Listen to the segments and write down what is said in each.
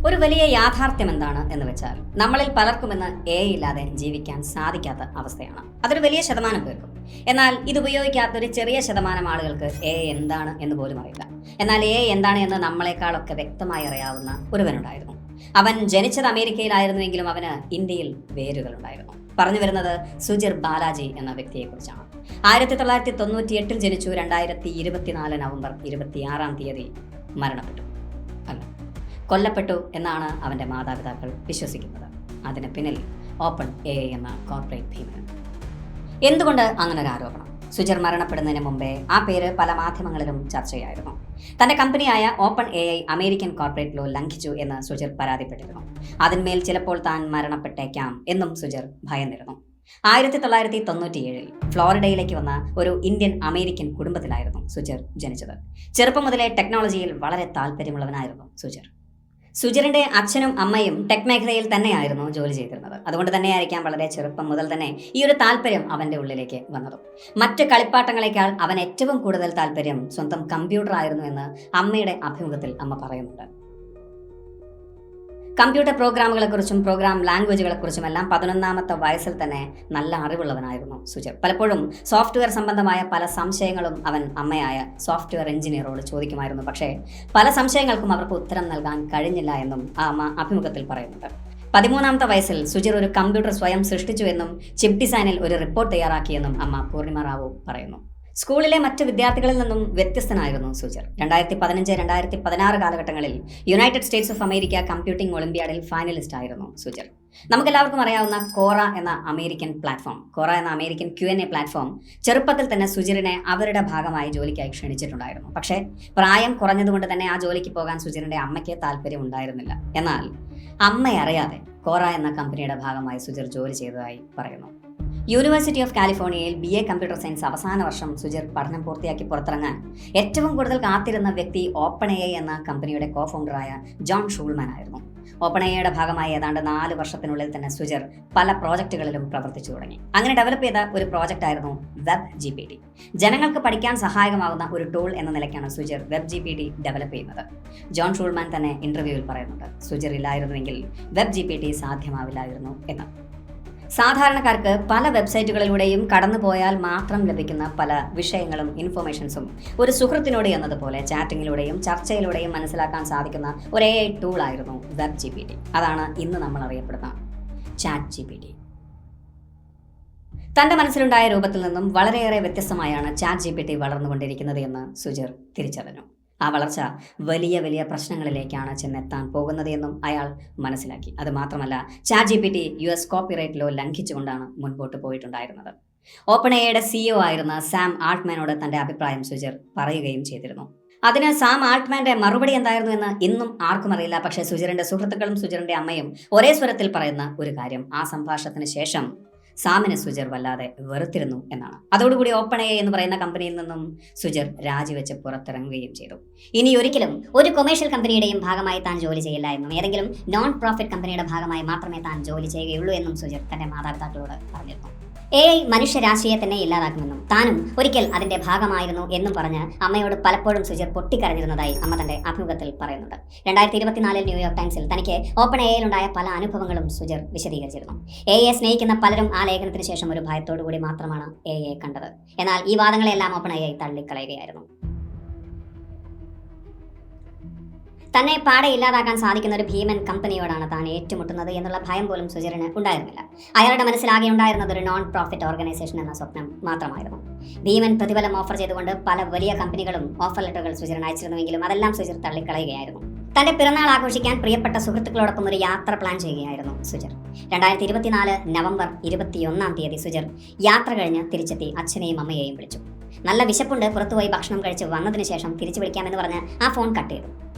ഒരു വലിയ യാഥാർത്ഥ്യം എന്താണ് എന്ന് വെച്ചാൽ നമ്മളിൽ പലർക്കും ഇന്ന് എ ഇല്ലാതെ ജീവിക്കാൻ സാധിക്കാത്ത അവസ്ഥയാണ്. അതൊരു വലിയ ശതമാനം പേർക്കും. എന്നാൽ ഇത് ഉപയോഗിക്കാത്ത ഒരു ചെറിയ ശതമാനം ആളുകൾക്ക് എ എന്താണ് എന്ന് പോലും അറിയില്ല. എന്നാൽ എ എന്താണ് എന്ന് നമ്മളെക്കാളൊക്കെ വ്യക്തമായി അറിയാവുന്ന ഒരുവനുണ്ടായിരുന്നു. അവൻ ജനിച്ചത് അമേരിക്കയിലായിരുന്നുവെങ്കിലും അവന് ഇന്ത്യയിൽ വേരുകളുണ്ടായിരുന്നു. പറഞ്ഞു വരുന്നത് സുജിർ ബാലാജി എന്ന വ്യക്തിയെക്കുറിച്ചാണ്. 1998 ജനിച്ചു. 2024 നവംബർ 26 മരണപ്പെട്ടു. അല്ല, കൊല്ലപ്പെട്ടു എന്നാണ് അവൻ്റെ മാതാപിതാക്കൾ വിശ്വസിക്കുന്നത്. അതിന് പിന്നിൽ ഓപ്പൺ എ എന്ന കോർപ്പറേറ്റ് ഭീമൻ. എന്തുകൊണ്ട് അങ്ങനെ ഒരു ആരോപണം? സുജിർ മരണപ്പെടുന്നതിന് മുമ്പേ ആ പേര് പല മാധ്യമങ്ങളിലും ചർച്ചയായിരുന്നു. തന്റെ കമ്പനിയായ open A American corporate law ലംഘിച്ചു എന്ന് സുജിർ പരാതിപ്പെട്ടിരുന്നു. അതിന്മേൽ ചിലപ്പോൾ താൻ മരണപ്പെട്ടേക്കാം എന്നും സുജിർ ഭയന്നിരുന്നു. 1997 ഫ്ലോറിഡയിലേക്ക് വന്ന ഒരു ഇന്ത്യൻ അമേരിക്കൻ കുടുംബത്തിലായിരുന്നു സുജിർ ജനിച്ചത്. ചെറുപ്പം മുതലേ ടെക്നോളജിയിൽ വളരെ താല്പര്യമുള്ളവനായിരുന്നു സുജിർ. സുജിറിന്റെ അച്ഛനും അമ്മയും ടെക് മേഖലയിൽ തന്നെയായിരുന്നു ജോലി ചെയ്തിരുന്നത്. അതുകൊണ്ട് തന്നെയായിരിക്കാം വളരെ ചെറുപ്പം മുതൽ തന്നെ ഈ ഒരു താല്പര്യം അവന്റെ ഉള്ളിലേക്ക് വന്നതും. മറ്റ് കളിപ്പാട്ടങ്ങളെക്കാൾ അവൻ ഏറ്റവും കൂടുതൽ താല്പര്യം സ്വന്തം കമ്പ്യൂട്ടർ ആയിരുന്നു എന്ന് അമ്മയുടെ അഭിമുഖത്തിൽ അമ്മ പറയുന്നുണ്ട്. കമ്പ്യൂട്ടർ പ്രോഗ്രാമുകളെക്കുറിച്ചും പ്രോഗ്രാം ലാംഗ്വേജുകളെക്കുറിച്ചും എല്ലാം 11ാമത്തെ വയസ്സിൽ തന്നെ നല്ല അറിവുള്ളവനായിരുന്നു സുജിർ. പലപ്പോഴും സോഫ്റ്റ്വെയർ സംബന്ധമായ പല സംശയങ്ങളും അവൻ അമ്മയായ സോഫ്റ്റ്വെയർ എഞ്ചിനീയറോട് ചോദിക്കുമായിരുന്നു. പക്ഷേ പല സംശയങ്ങൾക്കും അവർക്ക് ഉത്തരം നൽകാൻ കഴിഞ്ഞില്ല എന്നും ആ അമ്മ അഭിമുഖത്തിൽ പറയുന്നുണ്ട്. 13ാമത്തെ വയസ്സിൽ സുജിർ ഒരു കമ്പ്യൂട്ടർ സ്വയം സൃഷ്ടിച്ചു എന്നും ചിപ്പ് ഡിസൈനിൽ ഒരു റിപ്പോർട്ട് തയ്യാറാക്കിയെന്നും അമ്മ പൂർണിമ റാവു പറയുന്നു. സ്കൂളിലെ മറ്റ് വിദ്യാർത്ഥികളിൽ നിന്നും വ്യത്യസ്തനായിരുന്നു സുജിർ. 2015-2016 കാലഘട്ടങ്ങളിൽ united states of America computing ഒളിമ്പ്യാഡിൽ ഫൈനലിസ്റ്റ് ആയിരുന്നു സുജിർ. നമുക്കെല്ലാവർക്കും അറിയാവുന്ന കോറ എന്ന അമേരിക്കൻ Q&A പ്ലാറ്റ്ഫോം ചെറുപ്പത്തിൽ തന്നെ സുജിറിനെ അവരുടെ ഭാഗമായി ജോലിക്കായി ക്ഷണിച്ചിട്ടുണ്ടായിരുന്നു. പക്ഷേ പ്രായം കുറഞ്ഞതുകൊണ്ട് തന്നെ ആ ജോലിക്ക് പോകാൻ സുജിറിന്റെ അമ്മയ്ക്ക് താല്പര്യം ഉണ്ടായിരുന്നില്ല. എന്നാൽ അമ്മയറിയാതെ കോറ എന്ന കമ്പനിയുടെ ഭാഗമായി സുജിർ ജോലി ചെയ്തതായി പറയുന്നു. യൂണിവേഴ്സിറ്റി ഓഫ് കാലിഫോർണിയയിൽ BA കമ്പ്യൂട്ടർ സയൻസ് അവസാന വർഷം സുജിർ പഠനം പൂർത്തിയാക്കി പുറത്തിറങ്ങാൻ ഏറ്റവും കൂടുതൽ കാത്തിരുന്ന വ്യക്തി ഓപ്പൺ എ എന്ന കമ്പനിയുടെ കോ-ഫൗണ്ടറായ ജോൺ ഷൂൾമാൻ ആയിരുന്നു. ഓപ്പൺ എയുടെ ഭാഗമായി ഏതാണ്ട് 4 വർഷത്തിനുള്ളിൽ തന്നെ സുജിർ പല പ്രോജക്റ്റുകളിലും പ്രവർത്തിച്ചു തുടങ്ങി. അങ്ങനെ ഡെവലപ്പ് ചെയ്ത ഒരു പ്രോജക്റ്റ് ആയിരുന്നു WebGPT. ജനങ്ങൾക്ക് പഠിക്കാൻ സഹായകമാകുന്ന ഒരു ടൂൾ എന്ന നിലയ്ക്കാണ് സുജിർ WebGPT ഡെവലപ്പ് ചെയ്യുന്നത്. ജോൺ ഷൂൾമാൻ തന്നെ ഇന്റർവ്യൂവിൽ പറയുന്നുണ്ട്, സുജിർ ഇല്ലായിരുന്നുവെങ്കിൽ WebGPT സാധ്യമാവില്ലായിരുന്നു എന്ന്. സാധാരണക്കാർക്ക് പല വെബ്സൈറ്റുകളിലൂടെയും കടന്നുപോയാൽ മാത്രം ലഭിക്കുന്ന പല വിഷയങ്ങളും ഇൻഫർമേഷൻസും ഒരു സുഹൃത്തിനോട് എന്നതുപോലെ ചാറ്റിങ്ങിലൂടെയും ചർച്ചയിലൂടെയും മനസ്സിലാക്കാൻ സാധിക്കുന്ന ഒരേ ടൂളായിരുന്നു WebGPT. അതാണ് ഇന്ന് നമ്മൾ അറിയപ്പെടുന്ന ChatGPT. തന്റെ മനസ്സിലുണ്ടായ രൂപത്തിൽ നിന്നും വളരെയേറെ വ്യത്യസ്തമായാണ് ChatGPT വളർന്നുകൊണ്ടിരിക്കുന്നത് എന്ന് സുജിർ തിരിച്ചറിഞ്ഞു. ആ വളർച്ച വലിയ വലിയ പ്രശ്നങ്ങളിലേക്കാണ് ചെന്നെത്താൻ പോകുന്നത് എന്നും അയാൾ മനസ്സിലാക്കി. അതുമാത്രമല്ല, ChatGPT US കോപ്പിറൈറ്റ് ലോ ലംഘിച്ചുകൊണ്ടാണ് മുൻപോട്ട് പോയിട്ടുണ്ടായിരുന്നത്. ഓപ്പൺ എയുടെ CEO ആയിരുന്ന സാം ആൾട്ട്മാനോട് തന്റെ അഭിപ്രായം സുജിർ പറയുകയും ചെയ്തിരുന്നു. അതിന് സാം ആൾട്ട്മാന്റെ മറുപടി എന്തായിരുന്നു എന്ന് ഇന്നും ആർക്കും അറിയില്ല. പക്ഷേ സുജിറിന്റെ സുഹൃത്തുക്കളും സുജിറിന്റെ അമ്മയും ഒരേ സ്വരത്തിൽ പറയുന്ന ഒരു കാര്യം, ആ സംഭാഷണത്തിന് ശേഷം സാമിനെ സുജിർ വല്ലാതെ വെറുത്തിരുന്നു എന്നാണ്. അതോടുകൂടി ഓപ്പൺ എ എന്ന് പറയുന്ന കമ്പനിയിൽ നിന്നും സുജിർ രാജിവെച്ച് പുറത്തിറങ്ങുകയും ചെയ്തു. ഇനി ഒരിക്കലും ഒരു കൊമേഴ്ഷ്യൽ കമ്പനിയുടെയും ഭാഗമായി താൻ ജോലി ചെയ്യില്ല എന്നും ഏതെങ്കിലും നോൺ പ്രോഫിറ്റ് കമ്പനിയുടെ ഭാഗമായി മാത്രമേ താൻ ജോലി ചെയ്യുകയുള്ളൂ എന്നും സുജിർ തന്റെ മാതാപിതാക്കളോട് പറഞ്ഞിരുന്നു. AI മനുഷ്യരാശിയെ തന്നെ ഇല്ലാതാക്കുമെന്നും താനും ഒരിക്കൽ അതിന്റെ ഭാഗമായിരുന്നു എന്നും പറഞ്ഞ് അമ്മയോട് പലപ്പോഴും സുജിർ പൊട്ടിക്കരഞ്ഞിരുന്നതായി അമ്മ തന്റെ അഭിമുഖത്തിൽ പറയുന്നുണ്ട്. 2024 ന്യൂയോർക്ക് ടൈംസിൽ തനിക്ക് ഓപ്പൺ എയിലുണ്ടായ പല അനുഭവങ്ങളും സുജിർ വിശദീകരിച്ചിരുന്നു. AI സ്നേഹിക്കുന്ന പലരും ആ ലേഖനത്തിന് ശേഷം ഒരു ഭയത്തോടു കൂടി മാത്രമാണ് AI കണ്ടത്. എന്നാൽ ഈ വാദങ്ങളെല്ലാം ഓപ്പൺ AI തള്ളിക്കളയുകയായിരുന്നു. തന്നെ പാടെ ഇല്ലാതാക്കാൻ സാധിക്കുന്ന ഒരു ഭീമൻ കമ്പനിയോടാണ് താൻ ഏറ്റുമുട്ടുന്നത് എന്നുള്ള ഭയം പോലും സുജിറിന് ഉണ്ടായിരുന്നില്ല. അയാളുടെ മനസ്സിലാകെ ഉണ്ടായിരുന്നത് ഒരു നോൺ പ്രോഫിറ്റ് ഓർഗനൈസേഷൻ എന്ന സ്വപ്നം മാത്രമായിരുന്നു. ഭീമൻ പ്രതിഫലം ഓഫർ ചെയ്തുകൊണ്ട് പല വലിയ കമ്പനികളും ഓഫർ ലെറ്ററുകൾ സുജിറിന് അയച്ചിരുന്നുവെങ്കിലും അതെല്ലാം സുജിർ തള്ളിക്കളയുകയായിരുന്നു. തന്റെ പിറന്നാൾ ആഘോഷിക്കാൻ പ്രിയപ്പെട്ട സുഹൃത്തുക്കളോടൊപ്പം ഒരു യാത്ര പ്ലാൻ ചെയ്യുകയായിരുന്നു സുജിർ. 2024 നവംബർ 21 സുജിർ യാത്ര കഴിഞ്ഞ് തിരിച്ചെത്തി അച്ഛനെയും അമ്മയെയും വിളിച്ചു. നല്ല വിശപ്പുണ്ട്, പുറത്തുപോയി ഭക്ഷണം കഴിച്ച് വന്നതിന് ശേഷം തിരിച്ചു വിളിക്കാമെന്ന് പറഞ്ഞ് ആ ഫോൺ കട്ട് ചെയ്തു.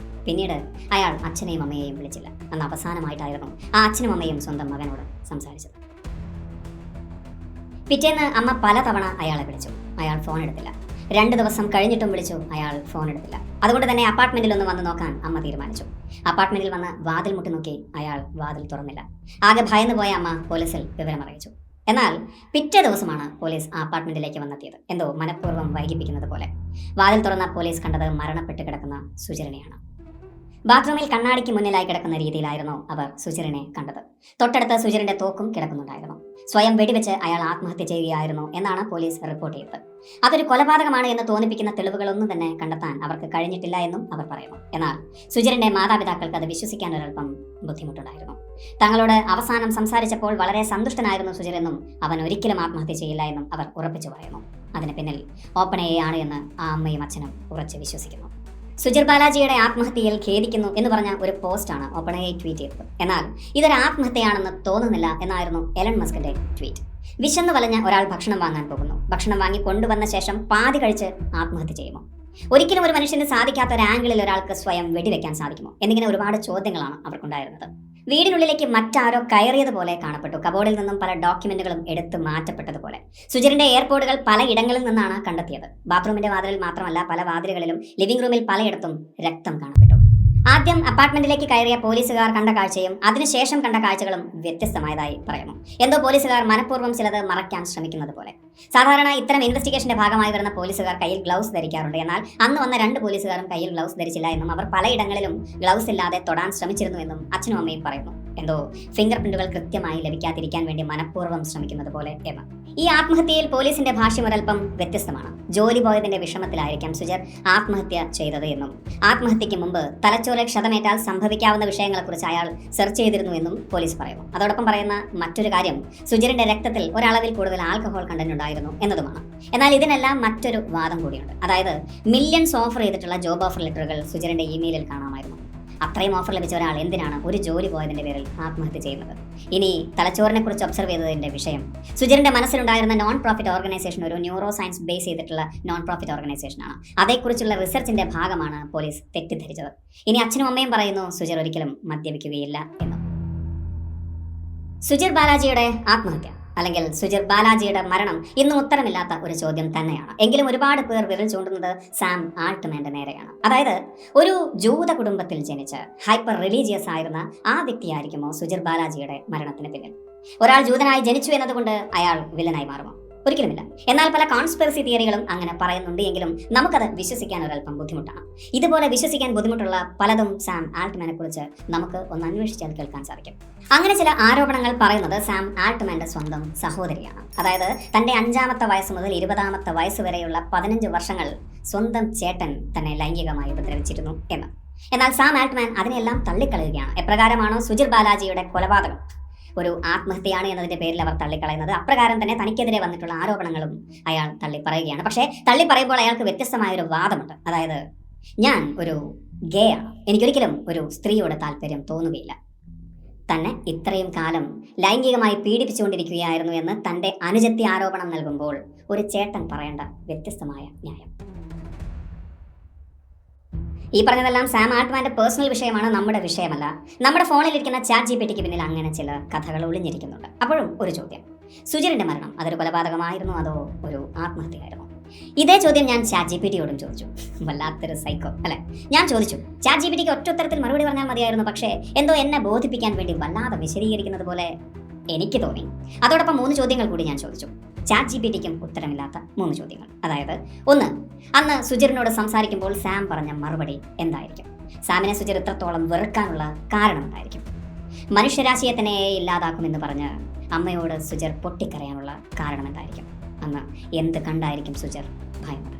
പിന്നീട് അയാൾ അച്ഛനെയും അമ്മയെയും വിളിച്ചില്ല. അന്ന് അവസാനമായിട്ടായിരുന്നു ആ അച്ഛനും അമ്മയും സ്വന്തം മകനോട് സംസാരിച്ചത്. പിറ്റേന്ന് അമ്മ പലതവണ അയാളെ വിളിച്ചു. അയാൾ ഫോൺ എടുത്തില്ല. 2 ദിവസം കഴിഞ്ഞിട്ടും വിളിച്ചു. അയാൾ ഫോൺ എടുത്തില്ല. അതുകൊണ്ട് തന്നെ അപ്പാർട്ട്മെന്റിൽ ഒന്ന് വന്ന് നോക്കാൻ അമ്മ തീരുമാനിച്ചു. അപ്പാർട്ട്മെന്റിൽ വന്ന് വാതിൽ മുട്ടി നോക്കി. അയാൾ വാതിൽ തുറന്നില്ല. ആകെ ഭയന്നു പോയ അമ്മ പോലീസിൽ വിവരം അറിയിച്ചു. എന്നാൽ പിറ്റേ ദിവസമാണ് പോലീസ് ആ അപ്പാർട്ട്മെന്റിലേക്ക് വന്നെത്തിയത്. എന്തോ മനഃപൂർവ്വം വൈകിപ്പിക്കുന്നത് പോലെ. വാതിൽ തുറന്ന പോലീസ് കണ്ടത് മരണപ്പെട്ട് കിടക്കുന്ന സുജിറിനെയാണ്. ബാത്റൂമിൽ കണ്ണാടിക്ക് മുന്നിലായി കിടക്കുന്ന രീതിയിലായിരുന്നു അവർ സുജിറിനെ കണ്ടത്. തൊട്ടടുത്ത് സുജിറിന്റെ തോക്കും കിടക്കുന്നുണ്ടായിരുന്നു. സ്വയം വെടിവെച്ച് അയാൾ ആത്മഹത്യ ചെയ്യുകയായിരുന്നു എന്നാണ് പോലീസ് റിപ്പോർട്ട് ചെയ്തത്. അതൊരു കൊലപാതകമാണ് എന്ന് തോന്നിപ്പിക്കുന്ന തെളിവുകളൊന്നും തന്നെ കണ്ടെത്താൻ അവർക്ക് കഴിഞ്ഞിട്ടില്ല എന്നും അവർ പറയുന്നു. എന്നാൽ സുജിറിന്റെ മാതാപിതാക്കൾക്ക് അത് വിശ്വസിക്കാൻ ഒരൽപ്പം ബുദ്ധിമുട്ടുണ്ടായിരുന്നു. തങ്ങളോട് അവസാനം സംസാരിച്ചപ്പോൾ വളരെ സന്തുഷ്ടനായിരുന്നു സുജിർ എന്നും അവൻ ഒരിക്കലും ആത്മഹത്യ ചെയ്യില്ല എന്നും അവർ ഉറപ്പിച്ചു പറയുന്നു. അതിന് പിന്നിൽ OpenAI ആണ് എന്ന് ആ അമ്മയും അച്ഛനും ഉറച്ചു വിശ്വസിക്കുന്നു. സുജിർ ബാലാജിയുടെ ആത്മഹത്യയിൽ ഖേദിക്കുന്നു എന്ന് പറഞ്ഞ ഒരു പോസ്റ്റാണ് OpenAI ട്വീറ്റ് ചെയ്തത്. എന്നാൽ ഇതൊരു ആത്മഹത്യയാണെന്ന് തോന്നുന്നില്ല എന്നായിരുന്നു എലൺ മസ്കിന്റെ ട്വീറ്റ്. വിശന്നു വലഞ്ഞ ഒരാൾ ഭക്ഷണം വാങ്ങാൻ പോകുന്നു. ഭക്ഷണം വാങ്ങി കൊണ്ടുവന്ന ശേഷം പാതി കഴിച്ച് ആത്മഹത്യ ചെയ്യുമോ? ഒരിക്കലും ഒരു മനുഷ്യന് സാധിക്കാത്ത ഒരു ആംഗിളിൽ ഒരാൾക്ക് സ്വയം വെടിവെക്കാൻ സാധിക്കുമോ എന്നിങ്ങനെ ഒരുപാട് ചോദ്യങ്ങളാണ് അവർക്കുണ്ടായിരുന്നത്. വീടിനുള്ളിലേക്ക് മറ്റാരോ കയറിയതുപോലെ കാണപ്പെട്ടു. കബോർഡിൽ നിന്നും പല ഡോക്യുമെന്റുകളും എടുത്ത് മാറ്റപ്പെട്ടതുപോലെ. സുജിറിന്റെ എയർപോർട്ടുകൾ പലയിടങ്ങളിൽ നിന്നാണ് കണ്ടെത്തിയത്. ബാത്റൂമിന്റെ വാതിലിൽ മാത്രമല്ല, പല വാതിലുകളിലും ലിവിംഗ് റൂമിൽ പലയിടത്തും രക്തം കാണപ്പെട്ടു. ആദ്യം അപ്പാർട്ട്മെന്റിലേക്ക് കയറിയ പോലീസുകാർ കണ്ട കാഴ്ചയും അതിനുശേഷം കണ്ട കാഴ്ചകളും വ്യത്യസ്തമായതായി പറയുന്നു. എന്തോ പോലീസുകാർ മനഃപൂർവ്വം ചിലത് മറയ്ക്കാൻ ശ്രമിക്കുന്നത് പോലെ. സാധാരണ ഇത്തരം ഇൻവെസ്റ്റിഗേഷന്റെ ഭാഗമായി വരുന്ന പോലീസുകാർ കയ്യിൽ ഗ്ലൗസ് ധരിക്കാറുണ്ട്. എന്നാൽ അന്ന് വന്ന 2 പോലീസുകാരും കയ്യിൽ ഗ്ലൗസ് ധരിച്ചില്ല എന്നും അവർ പലയിടങ്ങളിലും ഗ്ലൗസ് ഇല്ലാതെ തൊടാൻ ശ്രമിച്ചിരുന്നു എന്നും അച്ഛനും അമ്മയും പറയുന്നു. എന്തോ ഫിംഗർ പ്രിന്റുകൾ കൃത്യമായി ലഭിക്കാതിരിക്കാൻ വേണ്ടി മനഃപൂർവ്വം ശ്രമിക്കുന്നത് പോലെ എന്ന്. ഈ ആത്മഹത്യയിൽ പോലീസിന്റെ ഭാഷ്യം ഒരൽപ്പം വ്യത്യസ്തമാണ്. ജോലി പോയതിന്റെ വിഷമത്തിലായിരിക്കാം സുജിർ ആത്മഹത്യ ചെയ്തത് എന്നും ആത്മഹത്യയ്ക്ക് മുമ്പ് തലച്ചോറിൽ ക്ഷതമേറ്റാൽ സംഭവിക്കാവുന്ന വിഷയങ്ങളെക്കുറിച്ച് അയാൾ സെർച്ച് ചെയ്തിരുന്നു എന്നും പോലീസ് പറയുന്നു. അതോടൊപ്പം പറയുന്ന മറ്റൊരു കാര്യം സുജിറിന്റെ രക്തത്തിൽ ഒരളവിൽ കൂടുതൽ ആൽക്കഹോൾ കണ്ടന്റ് ഉണ്ടായിരുന്നു എന്നതുമാണ്. എന്നാൽ ഇതിനെല്ലാം മറ്റൊരു വാദം കൂടിയുണ്ട്. അതായത് മില്യൺസ് ഓഫർ ചെയ്തിട്ടുള്ള ജോബ് ഓഫർ ലെറ്ററുകൾ സുജിറിന്റെ ഇമെയിലിൽ കാണാമായിരുന്നു. അത്രയും ഓഫർ ലഭിച്ച ഒരാൾ എന്തിനാണ് ഒരു ജോലി പോയതിന്റെ പേരിൽ ആത്മഹത്യ ചെയ്യുന്നത്? ഇനി തലച്ചോറിനെ കുറിച്ച് ഒബ്സർവ് ചെയ്തതിന്റെ വിഷയം, സുജിറിന്റെ മനസ്സിലുണ്ടായിരുന്ന നോൺ പ്രോഫിറ്റ് ഓർഗനൈസേഷൻ ഒരു ന്യൂറോ സയൻസ് ബേസ് ചെയ്തിട്ടുള്ള നോൺ പ്രോഫിറ്റ് ഓർഗനൈസേഷനാണ്. അതേക്കുറിച്ചുള്ള റിസർച്ചിന്റെ ഭാഗമാണ് പോലീസ് തെറ്റിദ്ധരിച്ചത്. ഇനി അച്ഛനും അമ്മയും പറയുന്നു സുജിർ ഒരിക്കലും മദ്യപിക്കുകയില്ല എന്ന്. സുജിർ ബാലാജിയുടെ ആത്മഹത്യ അല്ലെങ്കിൽ സുജിർ ബാലാജിയുടെ മരണം ഇന്നും ഉത്തരമില്ലാത്ത ഒരു ചോദ്യം തന്നെയാണ്. എങ്കിലും ഒരുപാട് പേർ വിരൽ ചൂണ്ടുന്നത് സാം ആൾട്ട്മാന്റെ നേരെയാണ്. അതായത് ഒരു ജൂത കുടുംബത്തിൽ ജനിച്ച് ഹൈപ്പർ റിലീജിയസ് ആയിരുന്ന ആ വ്യക്തിയായിരിക്കുമോ സുജിർ ബാലാജിയുടെ മരണത്തിന് പിന്നിൽ? ഒരാൾ ജൂതനായി ജനിച്ചു എന്നതുകൊണ്ട് അയാൾ വില്ലനായി മാറുമോ? ഒരിക്കലുമില്ല. എന്നാൽ പല കോൺസ്പിറസി തിയറികളും അങ്ങനെ പറയുന്നുണ്ട്. എങ്കിലും നമുക്കത് വിശ്വസിക്കാൻ ഒരൽപ്പം ബുദ്ധിമുട്ടാണ്. ഇതുപോലെ വിശ്വസിക്കാൻ ബുദ്ധിമുട്ടുള്ള പലതും സാം ആൾട്ട്മാനെ കുറിച്ച് നമുക്ക് ഒന്ന് അന്വേഷിച്ചാൽ കേൾക്കാൻ സാധിക്കും. അങ്ങനെ ചില ആരോപണങ്ങൾ പറയുന്നത് സാം ആൾട്ട്മാന്റെ സ്വന്തം സഹോദരിയാണ്. അതായത് തന്റെ 5ാമത്തെ വയസ്സ് മുതൽ 20ാമത്തെ വയസ്സ് വരെയുള്ള 15 വർഷങ്ങൾ സ്വന്തം ചേട്ടൻ തന്നെ ലൈംഗികമായി ഉപദ്രവിച്ചിരുന്നു എന്ന്. എന്നാൽ സാം ആൾട്ട്മാൻ അതിനെല്ലാം തള്ളിക്കളയുകയാണ്. എപ്രകാരമാണോ സുജിർ ബാലാജിയുടെ കൊലപാതകം ഒരു ആത്മഹത്യയാണ് എന്നതിന്റെ പേരിൽ അവർ തള്ളിക്കളയുന്നത്, അപ്രകാരം തന്നെ തനിക്കെതിരെ വന്നിട്ടുള്ള ആരോപണങ്ങളും അയാൾ തള്ളിപ്പറയുകയാണ്. പക്ഷേ തള്ളിപ്പറയുമ്പോൾ അയാൾക്ക് വ്യത്യസ്തമായ ഒരു വാദമുണ്ട്. അതായത്, ഞാൻ ഒരു ഗേ ആണ്, എനിക്കൊരിക്കലും ഒരു സ്ത്രീയോട് താല്പര്യം തോന്നുകയില്ല. തന്നെ ഇത്രയും കാലം ലൈംഗികമായി പീഡിപ്പിച്ചുകൊണ്ടിരിക്കുകയായിരുന്നു എന്ന് തന്റെ അനുജത്തി ആരോപണം നൽകുമ്പോൾ ഒരു ചേട്ടൻ പറയേണ്ട വ്യത്യസ്തമായ ന്യായം. ഈ പറഞ്ഞതെല്ലാം സാം ആൾട്ട്മാന്റെ പേഴ്സണൽ വിഷയമാണ്, നമ്മുടെ വിഷയമല്ല. നമ്മുടെ ഫോണിലിരിക്കുന്ന ChatGPTക്ക് പിന്നിൽ അങ്ങനെ ചില കഥകൾ ഒളിഞ്ഞിരിക്കുന്നുണ്ട്. അപ്പോഴും ഒരു ചോദ്യം, സുജിറിന്റെ മരണം അതൊരു കൊലപാതകമായിരുന്നോ അതോ ഒരു ആത്മഹത്യയായിരുന്നോ? ഇതേ ചോദ്യം ഞാൻ ChatGPTയോടും ചോദിച്ചു. വല്ലാത്തൊരു സൈക്കോ അല്ലെ? ഞാൻ ചോദിച്ചു, ChatGPTക്ക് ഒറ്റ ഉത്തരത്തിൽ മറുപടി പറഞ്ഞാൽ മതിയായിരുന്നു. പക്ഷേ എന്തോ എന്നെ ബോധിപ്പിക്കാൻ വേണ്ടി വല്ലാതെ വിശദീകരിക്കുന്നത് പോലെ എനിക്ക് തോന്നി. അതോടൊപ്പം 3 ചോദ്യങ്ങൾ കൂടി ഞാൻ ചോദിച്ചു. ChatGPTക്കും ഉത്തരമില്ലാത്ത 3 ചോദ്യങ്ങൾ. അതായത്, 1, അന്ന് സുജിറിനോട് സംസാരിക്കുമ്പോൾ സാം പറഞ്ഞ മറുപടി എന്തായിരിക്കും? സാമിനെ സുജിർ ഇത്രത്തോളം വെറുക്കാനുള്ള കാരണം എന്തായിരിക്കും? മനുഷ്യരാശിയെ തന്നെ ഇല്ലാതാക്കുമെന്ന് പറഞ്ഞ് അമ്മയോട് സുജിർ പൊട്ടിക്കരയാനുള്ള കാരണം എന്തായിരിക്കും? അന്ന് എന്ത് കണ്ടായിരിക്കും സുജിർ ഭയന്നത്?